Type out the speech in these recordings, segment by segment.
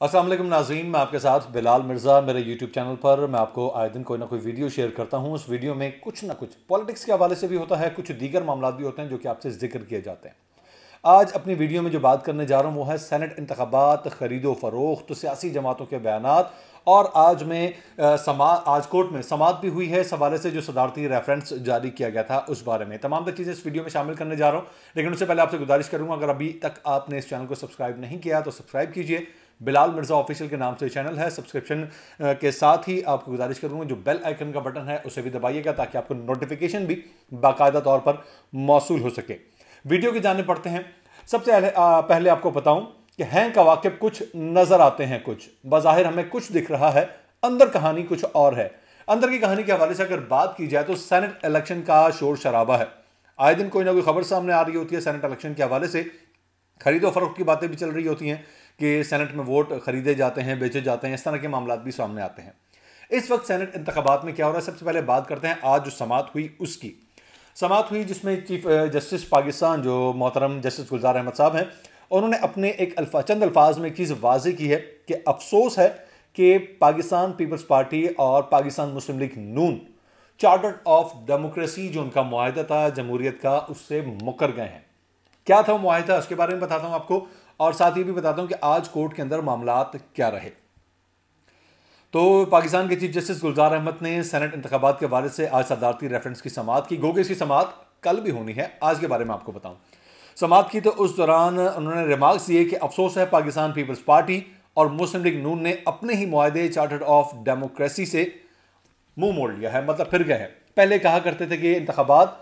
अस्सलाम वालेकुम नाज़रीन, मैं आपके साथ बिलाल मिर्ज़ा। मेरे यूट्यूब चैनल पर मैं आपको आए दिन कोई ना कोई वीडियो शेयर करता हूँ। उस वीडियो में कुछ ना कुछ पॉलिटिक्स के हवाले से भी होता है, कुछ दीगर मामला भी होते हैं जो कि आपसे जिक्र किए जाते हैं। आज अपनी वीडियो में जो बात करने जा रहा हूँ वो है सेनेट इंतखाबात, खरीदो फरोख्त, सियासी जमातों के बयानात। और आज आज कोर्ट में समाअत भी हुई है इस हवाले से, जो सदारती रेफरेंस जारी किया गया था उस बारे में तमाम चीज़ें इस वीडियो में शामिल करने जा रहा हूँ। लेकिन उससे पहले आपसे गुजारिश करूँगा, अगर अभी तक आपने इस चैनल को सब्सक्राइब नहीं किया तो सब्सक्राइब कीजिए। बिलाल मिर्ज़ा ऑफिशियल के नाम से चैनल है। सब्सक्रिप्शन के साथ ही आपको गुजारिश करूँगा जो बेल आइकन का बटन है उसे भी दबाइएगा ताकि आपको नोटिफिकेशन भी बाकायदा तौर पर मौसूल हो सके। वीडियो की जाने पड़ते हैं। सबसे पहले आपको बताऊं कि हैं कवाकिब कुछ, नजर आते हैं कुछ, बज़ाहिर हमें कुछ दिख रहा है, अंदर कहानी कुछ और है। अंदर की कहानी के हवाले से अगर बात की जाए तो सेनेट इलेक्शन का शोर शराबा है। आए दिन कोई ना कोई खबर सामने आ रही होती है सेनेट इलेक्शन के हवाले से। खरीदो फरोख्त की बातें भी चल रही होती हैं कि सेनेट में वोट खरीदे जाते हैं, बेचे जाते हैं, इस तरह के मामला भी सामने आते हैं। इस वक्त सेनेट इंतखाबात में क्या हो रहा है, सबसे पहले बात करते हैं आज जो समाअत हुई उसकी। समाअत हुई जिसमें चीफ जस्टिस पाकिस्तान जो मोहतरम जस्टिस गुलजार अहमद साहब हैं, उन्होंने अपने चंद अल्फाज में एक चीज़ वाज़े की है कि अफसोस है कि पाकिस्तान पीपल्स पार्टी और Pakistan Muslim league Noon charter of democracy जो उनका मुआहदा था जमहूरियत का, उससे मुकर गए हैं। क्या था वो मुआहदा, उसके बारे में बताता हूं आपको, और साथ ही भी बताता हूं कि आज कोर्ट के अंदर मामलात क्या रहे। तो पाकिस्तान के चीफ जस्टिस गुलजार अहमद ने सेनेट इंतखाबात के हवाले से आज सदारती रेफरेंस की समाअत की। गोगे इसकी समाअत कल भी होनी है, आज के बारे में आपको बताऊं। समाअत की तो उस दौरान उन्होंने रिमार्क्स दिए कि अफसोस है पाकिस्तान पीपल्स पार्टी और मुस्लिम लीग नून ने अपने ही मुआहदे चार्टर ऑफ डेमोक्रेसी से मुंह मोड़ लिया है, मतलब फिर गए हैं। पहले कहा करते थे कि इंतखाबात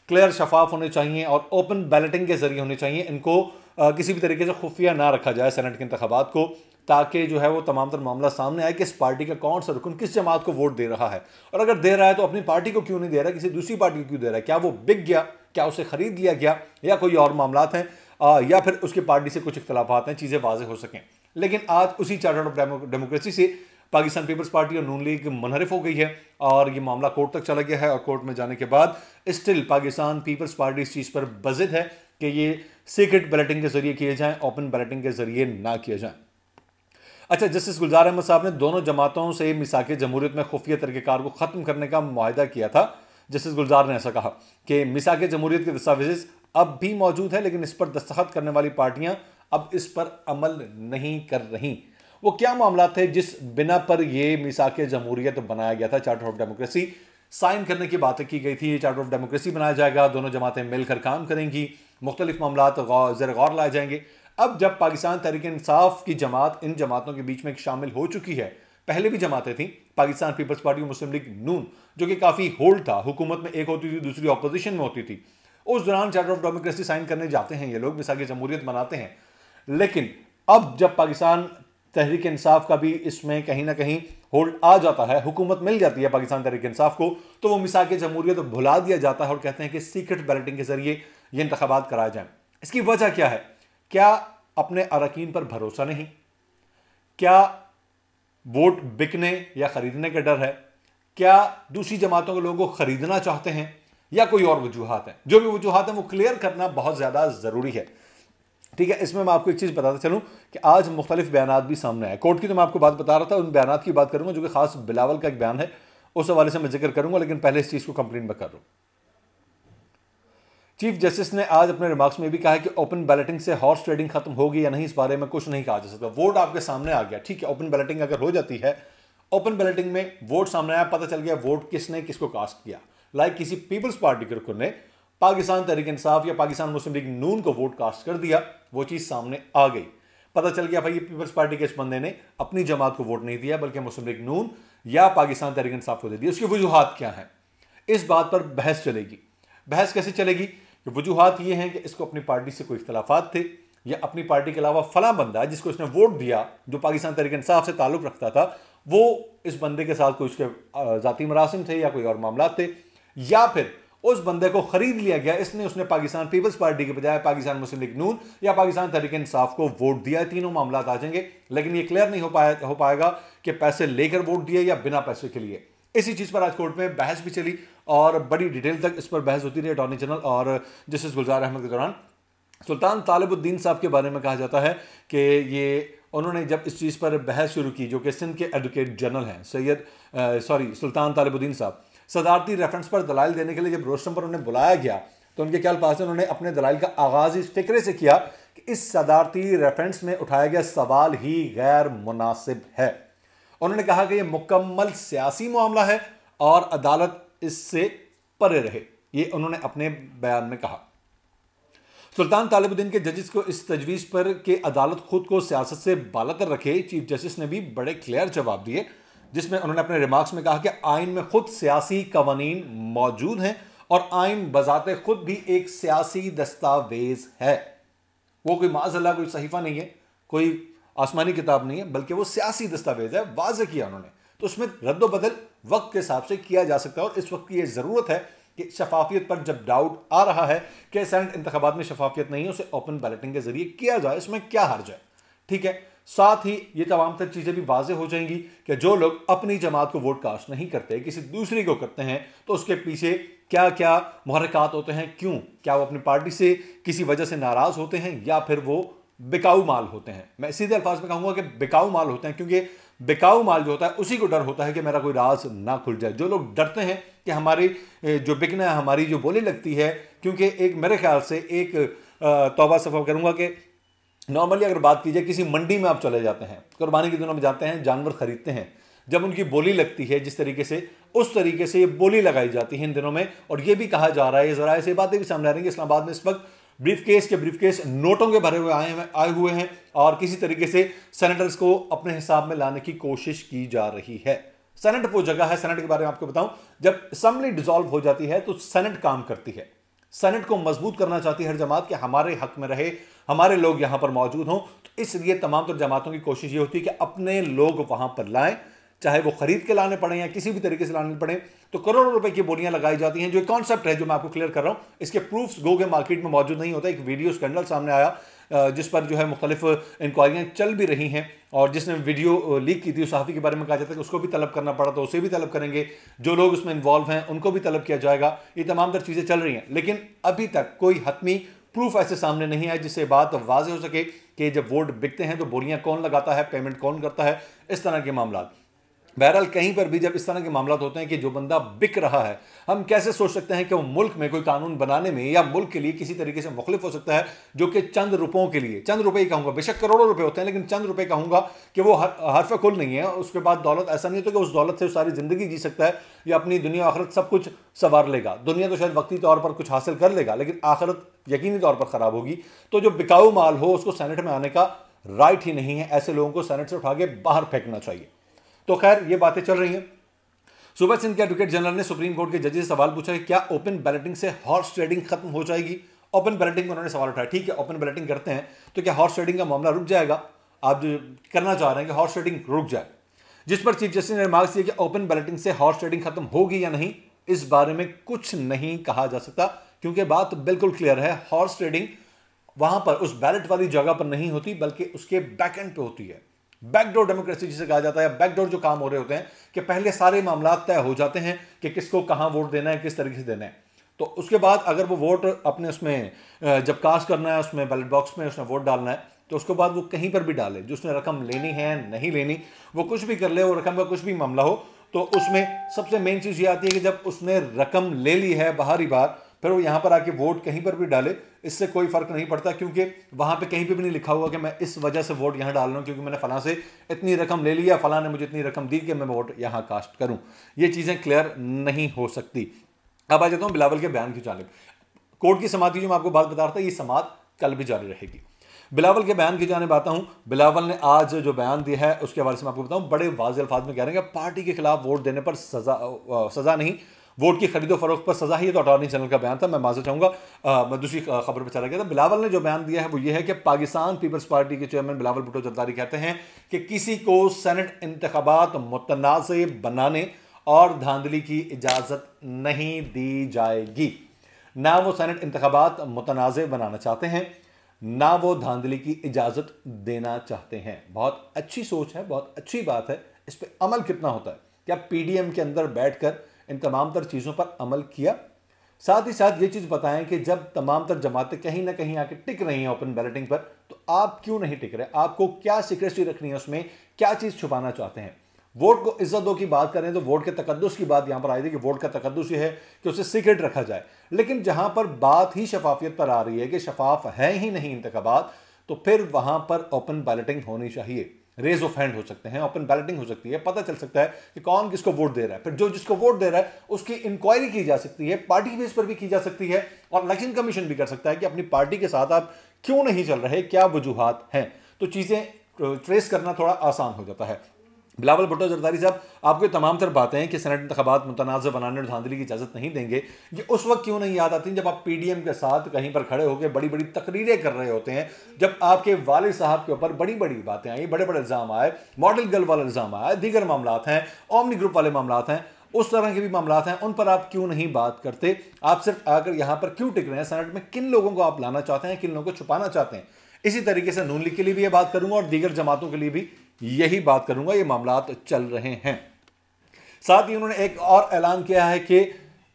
क्लियर शफाफ होने चाहिए और ओपन बैलेटिंग के जरिए होने चाहिए, इनको किसी भी तरीके से खुफिया ना रखा जाए सेनेट के इंतखाबात को, ताकि जो है वो तमाम तर मामला सामने आए कि इस पार्टी का कौन सा रुकन किस जमात को वोट दे रहा है, और अगर दे रहा है तो अपनी पार्टी को क्यों नहीं दे रहा, किसी दूसरी पार्टी को क्यों दे रहा है, क्या वो बिक गया, क्या उसे खरीद लिया गया, या कोई और मामला हैं, या फिर उसकी पार्टी से कुछ इख्तलाफात हैं, चीज़ें वाजे हो सकें। लेकिन आज उसी चार्टर ऑफ डेमोक्रेसी से पाकिस्तान पीपल्स पार्टी और नून लीग मुनहरिफ हो गई है और ये मामला कोर्ट तक चला गया है। और कोर्ट में जाने के बाद स्टिल पाकिस्तान पीपल्स पार्टी इस चीज़ पर बजिद है कि ये सीक्रेट बैलेटिंग के जरिए किए जाएं, ओपन बैलेटिंग के जरिए ना किए जाएं। अच्छा, जस्टिस गुलजार अहमद साहब ने दोनों जमातों से मिसाक जमहूरियत में खुफिया तरीक़ेकार को ख़त्म करने का मुआहदा किया था। जस्टिस गुलजार ने ऐसा कहा कि मिसाक जमहूरियत के दस्तावेज़ अब भी मौजूद है, लेकिन इस पर दस्तखत करने वाली पार्टियां अब इस पर अमल नहीं कर रही। वो क्या मामला थे जिस बिना पर यह मिसाक जमहूरियत बनाया गया था, चार्टर ऑफ डेमोक्रेसी साइन करने की बातें की गई थी। चार्टर ऑफ डेमोक्रेसी बनाया जाएगा, दोनों जमातें मिलकर काम करेंगी, मुख्तलिफ मामला ज़ेर गौर लाए जाएंगे। अब जब पाकिस्तान तहरीक इंसाफ की जमात इन जमातों के बीच में शामिल हो चुकी है, पहले भी जमातें थीं, पाकिस्तान पीपल्स पार्टी और मुस्लिम लीग नून, जो कि काफ़ी होल्ड था, हुकूमत में एक होती थी दूसरी अपोजिशन में होती थी, उस दौरान चार्टर ऑफ डेमोक्रेसी साइन करने जाते हैं ये लोग, मिसाक जमहूरियत बनाते हैं। लेकिन अब जब पाकिस्तान तहरीक इंसाफ का भी इसमें कहीं ना कहीं होल्ड आ जाता है, हुकूमत मिल जाती है पाकिस्तान तहरीक इंसाफ को, तो वो मिसाक जमहूरियत भुला दिया जाता है और कहते हैं कि सीक्रेट बैलेटिंग के जरिए ये इंतखाबात कराए जाएं। इसकी वजह क्या है? क्या अपने अरकान पर भरोसा नहीं? क्या वोट बिकने या खरीदने का डर है? क्या दूसरी जमातों के लोगों को खरीदना चाहते हैं, या कोई और वजूहात हैं? जो भी वजूहात हैं वो क्लियर करना बहुत ज़्यादा ज़रूरी है। ठीक है, इसमें मैं आपको एक चीज़ बताता चलूँ कि आज मुख्तलिफ बयानात भी सामने आए। कोर्ट की तो मैं आपको बात बता रहा था, उन बयानात की बात करूँगा जो कि खास बिलावल का एक बयान है, उस हवाले से मैं जिक्र करूँगा, लेकिन पहले इस चीज़ को कंप्लीट मैं कर रहा हूँ। चीफ जस्टिस ने आज अपने रिमार्क्स में भी कहा कि ओपन बैलेटिंग से हॉर्स ट्रेडिंग खत्म होगी या नहीं, इस बारे में कुछ नहीं कहा जा सकता। वोट आपके सामने आ गया, ठीक है, ओपन बैलेटिंग अगर हो जाती है, ओपन बैलेटिंग में वोट सामने आया, पता चल गया वोट किसने किसको कास्ट किया, लाइक किसी पीपल्स पार्टी के रुकन ने पाकिस्तान तहरीक इंसाफ या पाकिस्तान मुस्लिम लीग नून को वोट कास्ट कर दिया, वो चीज़ सामने आ गई, पता चल गया भाई ये पीपल्स पार्टी के इस बंदे ने अपनी जमात को वोट नहीं दिया बल्कि मुस्लिम लीग नून या पाकिस्तान तहरीक इंसाफ को दे दिया। उसकी वजूहात क्या है, इस बात पर बहस चलेगी। बहस कैसे चलेगी? वजूहात ये हैं कि इसको अपनी पार्टी से कोई इख्तलाफात थे, या अपनी पार्टी के अलावा फला बंदा जिसको इसने वोट दिया जो पाकिस्तान तहरीक इंसाफ से ताल्लुक़ रखता था, वो इस बंदे के साथ कोई उसके ज़ाती मरासिम थे या कोई और मामला थे, या फिर उस बंदे को खरीद लिया गया, इसने उसने पाकिस्तान पीपल्स पार्टी के बजाय पाकिस्तान मुस्लिम लीग नून या पाकिस्तान तहरीक इंसाफ को वोट दिया। तीनों मामला आ जाएंगे, लेकिन ये क्लियर नहीं हो पाएगा कि पैसे लेकर वोट दिए या बिना पैसे के लिए। इसी चीज़ पर आज कोर्ट में बहस भी चली और बड़ी डिटेल तक इस पर बहस होती रही अटॉर्नी जनरल और जस्टिस गुलजार अहमद के दौरान। सुल्तान तालिबुद्दीन साहब के बारे में कहा जाता है कि ये उन्होंने जब इस चीज़ पर बहस शुरू की, जो कि सिंध के एडवोकेट जनरल हैं सुल्तान तालिबुद्दीन साहब, सदारती रेफरेंस पर दलाइल देने के लिए जब रोस्टम पर उन्हें बुलाया गया तो उनके क्या अल्फाज हैं, उन्होंने अपने दलाइल का आगाज इस फिक्रे से किया कि इस सदारती रेफरेंस में उठाया गया सवाल ही गैर मुनासिब है। उन्होंने कहा कि यह मुकम्मल सियासी मामला है और अदालत इससे परे रहे, ये उन्होंने अपने बयान में कहा। सुल्तान तालिबुद्दीन के जजेस को इस तजवीज़ पर कि अदालत खुद को सियासत से बालातर रखे, चीफ जस्टिस ने भी बड़े क्लियर जवाब दिए, जिसमें उन्होंने अपने रिमार्क्स में कहा कि आइन में खुद सियासी कवानीन मौजूद हैं और आइन बजाते खुद भी एक सियासी दस्तावेज है। वो कोई माज़अल्लाह कोई सहीफा नहीं है, कोई आसमानी किताब नहीं है, बल्कि वो सियासी दस्तावेज है। वाज़ेह किया उन्होंने, तो उसमें रद्द-ओ-बदल वक्त के हिसाब से किया जा सकता है और इस वक्त की ये ज़रूरत है कि शफाफियत पर जब डाउट आ रहा है कि सेनेट इंतखाबात में शफाफियत नहीं है, उसे ओपन बैलेटिंग के जरिए किया जाए, इसमें क्या हर्ज है। ठीक है, साथ ही ये तमाम तर चीज़ें भी वाज़ेह हो जाएंगी कि जो लोग अपनी जमात को वोट कास्ट नहीं करते, किसी दूसरी को करते हैं, तो उसके पीछे क्या क्या मुहर्रिकात होते हैं, क्यों, क्या वो अपनी पार्टी से किसी वजह से नाराज़ होते हैं या फिर वो बिकाऊ माल होते हैं। मैं सीधे अल्फाज में कहूँगा कि बिकाऊ माल होते हैं, क्योंकि बिकाऊ माल जो होता है उसी को डर होता है कि मेरा कोई राज ना खुल जाए। जो लोग डरते हैं कि हमारी जो बिकना है, हमारी जो बोली लगती है, क्योंकि एक मेरे ख्याल से एक तौबा सफ़ा करूँगा कि नॉर्मली अगर बात की जाए, किसी मंडी में आप चले जाते हैं, कुर्बानी के दिनों में जाते हैं, जानवर खरीदते हैं, जब उनकी बोली लगती है जिस तरीके से, उस तरीके से ये बोली लगाई जाती है इन दिनों में। और ये भी कहा जा रहा है, ज़रा ऐसी बातें भी सामने आ रही हैं, इस्लामाबाद में इस वक्त ब्रीफकेस नोटों के भरे हुए आए हुए हैं और किसी तरीके से सेनेटर्स को अपने हिसाब में लाने की कोशिश की जा रही है। सेनेट वो जगह है, सेनेट के बारे में आपको बताऊं, जब असेंबली डिसॉल्व हो जाती है तो सेनेट काम करती है। सेनेट को मजबूत करना चाहती है हर जमात कि हमारे हक में रहे, हमारे लोग यहां पर मौजूद हों, तो इसलिए तमाम तर जमातों की कोशिश ये होती है कि अपने लोग वहां पर लाएं, चाहे वो खरीद के लाने पड़े या किसी भी तरीके से लाने पड़े। तो करोड़ों रुपए की बोलियां लगाई जाती हैं। जो कॉन्सेप्ट है जो मैं आपको क्लियर कर रहा हूं, इसके प्रूफ्स गो के मार्केट में मौजूद नहीं होता। एक वीडियो स्कैंडल सामने आया जिस पर जो है मुख्तलिफ इंक्वायरियां चल भी रही हैं और जिसने वीडियो लीक की थी उस सहाफ़ी के बारे में कहा जाता है कि उसको भी तलब करना पड़ा, तो उसे भी तलब करेंगे, जो लोग उसमें इन्वॉल्व हैं उनको भी तलब किया जाएगा। ये तमाम तर चीज़ें चल रही हैं, लेकिन अभी तक कोई हतमी प्रूफ ऐसे सामने नहीं आया जिससे बात वाज़ेह हो सके कि जब वोट बिकते हैं तो बोलियां कौन लगाता है, पेमेंट कौन करता है, इस तरह के मामला। बहरहाल कहीं पर भी जब इस तरह के मामला होते हैं कि जो बंदा बिक रहा है, हम कैसे सोच सकते हैं कि वो मुल्क में कोई कानून बनाने में या मुल्क के लिए किसी तरीके से मुखलिफ हो सकता है, जो कि चंद रुपयों के लिए, चंद रुपए ही कहूँगा, बेशक करोड़ों रुपए होते हैं लेकिन चंद रुपए कहूँगा कि वो हरफ कुल नहीं है। उसके बाद दौलत, ऐसा नहीं होता कि उस दौलत से सारी ज़िंदगी जी सकता है या अपनी दुनिया आखिरत सब कुछ संवार लेगा। दुनिया तो शायद वक्ती तौर पर कुछ हासिल कर लेगा, लेकिन आखिरत यकीनी तौर पर ख़राब होगी। तो जो बिकाऊ माल हो उसको सेनेट में आने का राइट ही नहीं है, ऐसे लोगों को सेनेट से उठा के बाहर फेंकना चाहिए। तो खैर ये बातें चल रही हैं। सूबा सिंध के एडवोकेट जनरल ने सुप्रीम कोर्ट के जजेस से सवाल पूछा कि क्या ओपन बैलेटिंग से हॉर्स ट्रेडिंग खत्म हो जाएगी। ओपन बैलेटिंग में उन्होंने सवाल उठाया, ठीक है ओपन बैलेटिंग करते हैं तो क्या हॉर्स ट्रेडिंग का मामला रुक जाएगा। आप जो करना चाह रहे हैं कि हॉर्स ट्रेडिंग रुक जाए, जिस पर चीफ जस्टिस ने रिमार्क्स दिया कि ओपन बैलेटिंग से हॉर्स ट्रेडिंग खत्म होगी या नहीं, इस बारे में कुछ नहीं कहा जा सकता, क्योंकि बात बिल्कुल क्लियर है। हॉर्स ट्रेडिंग वहां पर उस बैलेट वाली जगह पर नहीं होती, बल्कि उसके बैक एंड पे होती है। बैकडोर डेमोक्रेसी जिसे कहा जाता है, बैकडोर जो काम हो रहे होते हैं कि पहले सारे मामला तय हो जाते हैं कि किसको कहां वोट देना है, किस तरीके से देना है। तो उसके बाद अगर वो वोट अपने उसमें जब कास्ट करना है, उसमें बैलेट बॉक्स में उसने वोट डालना है, तो उसके बाद वो कहीं पर भी डाले, जो उसने रकम लेनी है नहीं लेनी, वो कुछ भी कर ले, वो रकम का कुछ भी मामला हो, तो उसमें सबसे मेन चीज़ ये आती है कि जब उसने रकम ले ली है बाहरी बार, फिर वो यहाँ पर आके वोट कहीं पर भी डाले, इससे कोई फर्क नहीं पड़ता, क्योंकि वहाँ पे कहीं पे भी नहीं लिखा हुआ कि मैं इस वजह से वोट यहाँ डाल रहा हूँ क्योंकि मैंने फलां से इतनी रकम ले लिया, फलां ने मुझे इतनी रकम दी कि मैं वोट यहाँ कास्ट करूँ। ये चीज़ें क्लियर नहीं हो सकती। अब आ जाता हूँ बिलावल के बयान की जानिब। कोर्ट की समाअत की जो मैं आपको बात बता रहा था, ये समाअत कल भी जारी रहेगी। बिलावल के बयान की जानिब आता हूँ। बिलावल ने आज जो बयान दिया है उसके बारे में आपको बताऊँ, बड़े वाज़ेह अल्फाज में कह रहे हैं कि पार्टी के खिलाफ वोट देने पर सज़ा नहीं, वोट की खरीदो फरोख्त पर सजा ही। ये तो अटॉर्नी जनरल का बयान था, मैं माज़ूर चाहूँगा, मैं दूसरी खबर पर चला गया था। बिलावल ने जो बयान दिया है वो ये है कि पाकिस्तान पीपल्स पार्टी के चेयरमैन बिलावल भुट्टो जरदारी कहते हैं कि किसी को सेनेट इंतखाबात मुतनाज़ बनाने और धांधली की इजाज़त नहीं दी जाएगी। ना वो सेनेट इंतखाबात मुतनाज़ बनाना चाहते हैं, ना वो धांधली की इजाज़त देना चाहते हैं। बहुत अच्छी सोच है, बहुत अच्छी बात है। इस पर अमल कितना होता है, क्या पीडीएम के अंदर बैठकर इन तमाम तर चीज़ों पर अमल किया? साथ ही साथ ये चीज़ बताएं कि जब तमाम तर जमातें कहीं ना कहीं आके टिक रही हैं ओपन बैलेटिंग पर, तो आप क्यों नहीं टिक रहे? आपको क्या सीक्रेसी रखनी है उसमें, क्या चीज छुपाना चाहते हैं? वोट को इज्जत दो की बात करें तो वोट के तकद्दुस की बात यहां पर आई थी कि वोट का तकद्दुस ये है कि उसे सीक्रेट रखा जाए। लेकिन जहां पर बात ही शफाफियत पर आ रही है कि शफाफ है ही नहीं इंतखाबात, तो फिर वहां पर ओपन बैलेटिंग होनी चाहिए। रेज ऑफ हैंड हो सकते हैं, ओपन बैलेटिंग हो सकती है, पता चल सकता है कि कौन किसको वोट दे रहा है। फिर जो जिसको वोट दे रहा है उसकी इंक्वायरी की जा सकती है, पार्टी बेस पर भी की जा सकती है, और इलेक्शन कमीशन भी कर सकता है कि अपनी पार्टी के साथ आप क्यों नहीं चल रहे, क्या वजूहात हैं। तो चीजें ट्रेस करना थोड़ा आसान हो जाता है। बिलावल भुट्टो जरदारी साहब, आपको तमाम तर बातें हैं कि सेनेट इंतखाबात मुतनाज़ बनाने और धांधली की इजाज़त नहीं देंगे, ये उस वक्त क्यों नहीं याद आती जब आप पीडीएम के साथ कहीं पर खड़े होकर बड़ी बड़ी तकरीरें कर रहे होते हैं, जब आपके वालिद साहब के ऊपर बड़ी बड़ी बातें आई, बड़े बड़े इल्ज़ाम आए, मॉडल गर्ल वाला इल्ज़ाम आया, दीगर मामलात हैं, ओमनी ग्रुप वाले मामलात हैं, उस तरह के भी मामलात हैं, उन पर आप क्यों नहीं बात करते? आप सिर्फ आकर यहां पर क्यों टिक रहे हैं? सेनेट में किन लोगों को आप लाना चाहते हैं, किन लोगों को छुपाना चाहते हैं? इसी तरीके से नून लीग के लिए भी ये बात करूंगा और दीगर जमातों के लिए भी यही बात करूंगा। ये मामलात चल रहे हैं। साथ ही उन्होंने एक और ऐलान किया है कि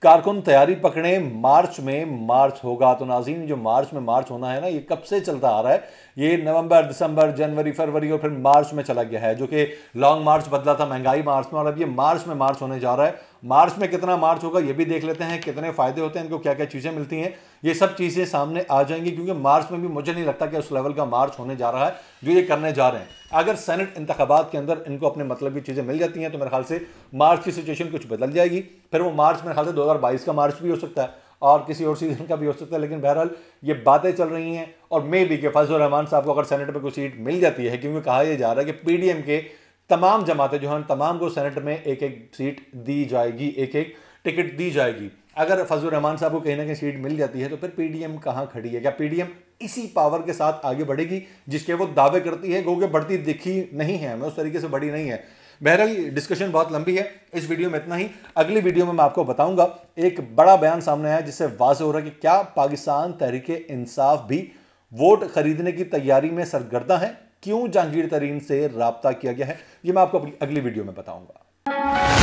कारकुन तैयारी पकड़े, मार्च में मार्च होगा। तो नाज़रीन, जो मार्च में मार्च होना है ना, ये कब से चलता आ रहा है? ये नवंबर, दिसंबर, जनवरी, फरवरी और फिर मार्च में चला गया है, जो कि लॉन्ग मार्च बदला था महंगाई मार्च में, और अब ये मार्च में मार्च होने जा रहा है। मार्च में कितना मार्च होगा ये भी देख लेते हैं, कितने फायदे होते हैं, इनको क्या क्या चीज़ें मिलती हैं, ये सब चीज़ें सामने आ जाएंगी। क्योंकि मार्च में भी मुझे नहीं लगता कि उस लेवल का मार्च होने जा रहा है जो ये करने जा रहे हैं। अगर सेनेट इंतखाबात के अंदर इनको अपने मतलब की चीज़ें मिल जाती हैं तो मेरे ख्याल से मार्च की सिचुएशन कुछ बदल जाएगी। फिर वो मार्च मेरे ख्याल से 2022 का मार्च भी हो सकता है और किसी और सीजन का भी हो सकता है। लेकिन बहरहाल ये बातें चल रही हैं, और मे भी कि फजल रहमान साहब को अगर सेनेट में कोई सीट मिल जाती है, क्योंकि कहा यह जा रहा है कि पीडीएम के तमाम जमातें जो हैं, तमाम को सेनेट में एक एक सीट दी जाएगी, एक एक टिकट दी जाएगी। अगर फजल रहमान साहब को कहीं ना कहीं सीट मिल जाती है तो फिर पीडीएम कहाँ खड़ी है? क्या पीडीएम इसी पावर के साथ आगे बढ़ेगी जिसके वो दावे करती है? क्योंकि बढ़ती दिखी नहीं है हमें, उस तरीके से बढ़ी नहीं है। बहरहाल डिस्कशन बहुत लंबी है, इस वीडियो में इतना ही। अगली वीडियो में मैं आपको बताऊंगा, एक बड़ा बयान सामने आया जिससे वाज़ेह हो रहा है कि क्या पाकिस्तान तहरीक-ए-इंसाफ भी वोट खरीदने की तैयारी में सरगर्दा है, क्यों जहांगीर तरीन से राब्ता किया गया है, ये मैं आपको अगली वीडियो में बताऊंगा।